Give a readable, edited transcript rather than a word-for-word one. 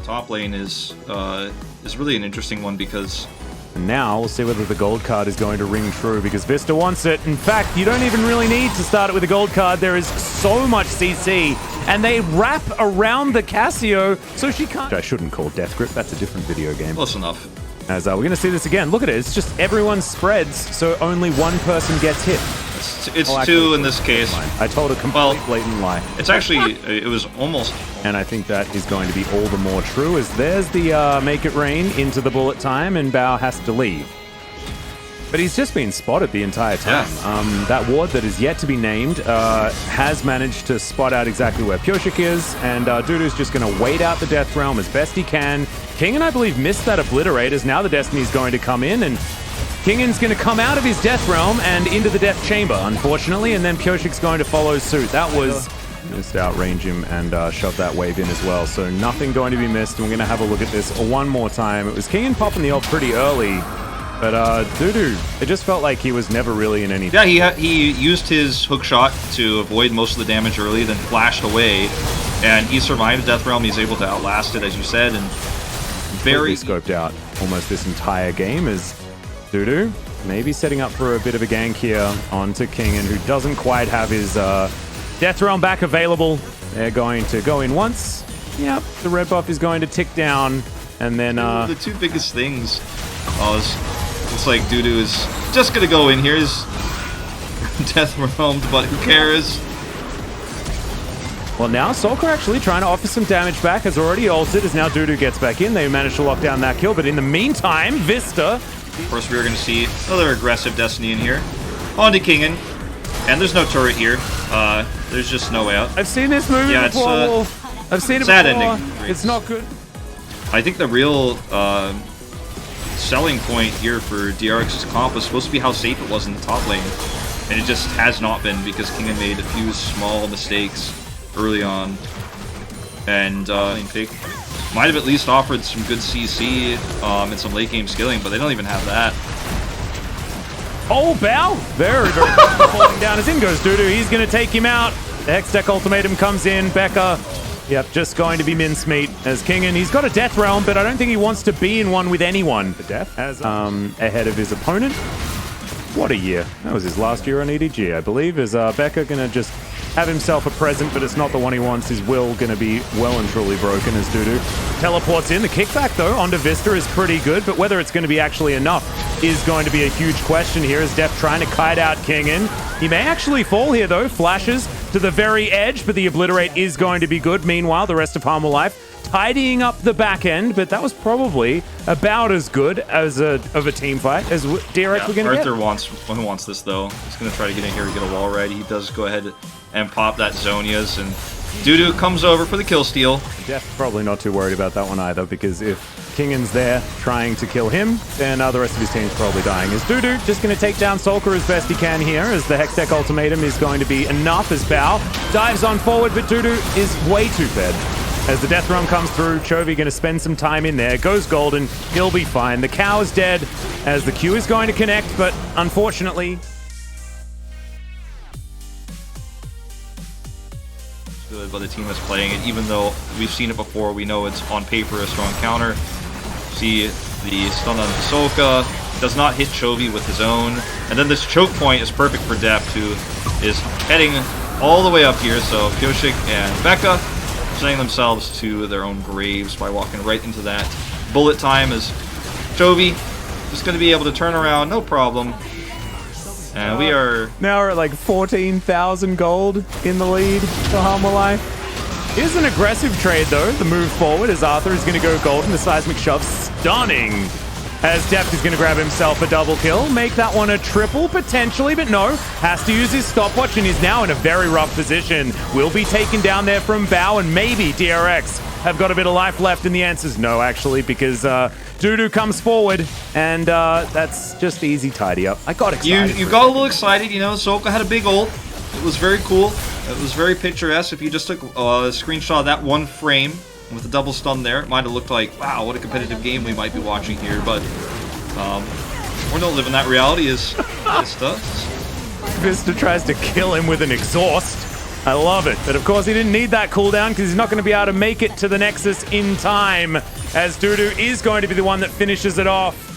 top lane is really an interesting one because. And now we'll see whether the gold card is going to ring true because Vista wants it. In fact, you don't even really need to start it with a gold card. There is so much CC, and they wrap around the Casio, so she can't. I shouldn't call Death Grip. That's a different video game. Close enough. As we're going to see this again. Look at it. It's just everyone spreads, so only one person gets hit. It's two in this case. I told a complete blatant lie. It's actually, it was almost. And I think that is going to be all the more true as there's the make it rain into the bullet time and Bao has to leave. But he's just been spotted the entire time. Yeah. That ward that is yet to be named has managed to spot out exactly where Pyoshik is, and DuDu's just going to wait out the Death Realm as best he can. Kingen, I believe, missed that Obliterate as now the Destiny's going to come in, and Kingen's going to come out of his Death Realm and into the Death Chamber, unfortunately, and then Pyoshik's going to follow suit. That was just outrange him and shove that wave in as well, so nothing going to be missed. We're going to have a look at this one more time. It was Kingen popping the ult pretty early, but DuDu, it just felt like he was never really in any. Yeah, he used his hook shot to avoid most of the damage early, then flashed away, and he survived the Death Realm. He's able to outlast it, as you said, and very scoped out almost this entire game as DuDu maybe setting up for a bit of a gank here onto Kingen, who doesn't quite have his Death Realm back available. They're going to go in once. Yep, the red buff is going to tick down, and then the two biggest things. It's like DuDu is just gonna go in here. He's Death Realmed, but who cares? Well, now Solkar actually trying to offer some damage back, has already ulted, as now DuDu gets back in. They managed to lock down that kill, but in the meantime, Vista. Of course, we are going to see another aggressive Destiny in here. On to Kingen. And there's no turret here. There's just no way out. I've seen this movie before, Wolf. I've seen it sad before. Ending. It's not good. I think the real selling point here for DRX's comp was supposed to be how safe it was in the top lane. And it just has not been because Kingen made a few small mistakes early on. And Pick might have at least offered some good CC and some late game skilling, but they don't even have that. Oh, Bao! Very, very falling down as in goes DuDu. He's going to take him out. The Hextech ultimatum comes in. Becca, yep, just going to be mincemeat as Kingen. He's got a Death Realm, but I don't think he wants to be in one with anyone. The Death as ahead of his opponent. What a year. That was his last year on EDG, I believe. Is Becca going to just have himself a present, but it's not the one he wants. His will going to be well and truly broken as DuDu teleports in. The kickback, though, onto Vista is pretty good, but whether it's going to be actually enough is going to be a huge question here as Def trying to kite out Kingen. He may actually fall here, though. Flashes to the very edge, but the Obliterate is going to be good. Meanwhile, the rest of Harmful Life tidying up the back end, but that was probably about as good as of a team fight as DRX were going to get. Arthur wants this, though. He's going to try to get in here and get a wall right. He does go ahead and pop that Zonia's, and DuDu comes over for the kill steal. Def probably not too worried about that one either, because if Kingen's there trying to kill him, then the rest of his team's probably dying. As DuDu just going to take down Solkar as best he can here, as the Hextech ultimatum is going to be enough as Bao dives on forward, but DuDu is way too fed. As the Death Realm comes through, Chovy going to spend some time in there. Goes golden, he'll be fine. The cow is dead as the Q is going to connect, but unfortunately... Good, but the team is playing it, even though we've seen it before. We know it's on paper a strong counter. See the stun on Hisoka, does not hit Chovy with his own. And then this choke point is perfect for Deft, who is heading all the way up here. So Pyoshik and Becca sending themselves to their own graves by walking right into that bullet time as Chovy just going to be able to turn around, no problem. And we are... Now we're at like 14,000 gold in the lead for Harmful Life. Here's an aggressive trade though, the move forward as Arthur is going to go golden, the seismic shove, stunning. As Deft is going to grab himself a double kill, make that one a triple potentially, but no, has to use his stopwatch and is now in a very rough position. Will be taken down there from Bao, and maybe DRX have got a bit of life left, and the answer's no actually, because DuDu comes forward and that's just easy tidy up. I got excited. You got a little excited, you know, Solka had a big ult. It was very cool. It was very picturesque. If you just took a screenshot of that one frame, with the double stun there, it might have looked like, wow, what a competitive game we might be watching here, but we're not living that reality as Vista. Vista tries to kill him with an exhaust. I love it. But of course, he didn't need that cooldown because he's not going to be able to make it to the Nexus in time, as DuDu is going to be the one that finishes it off.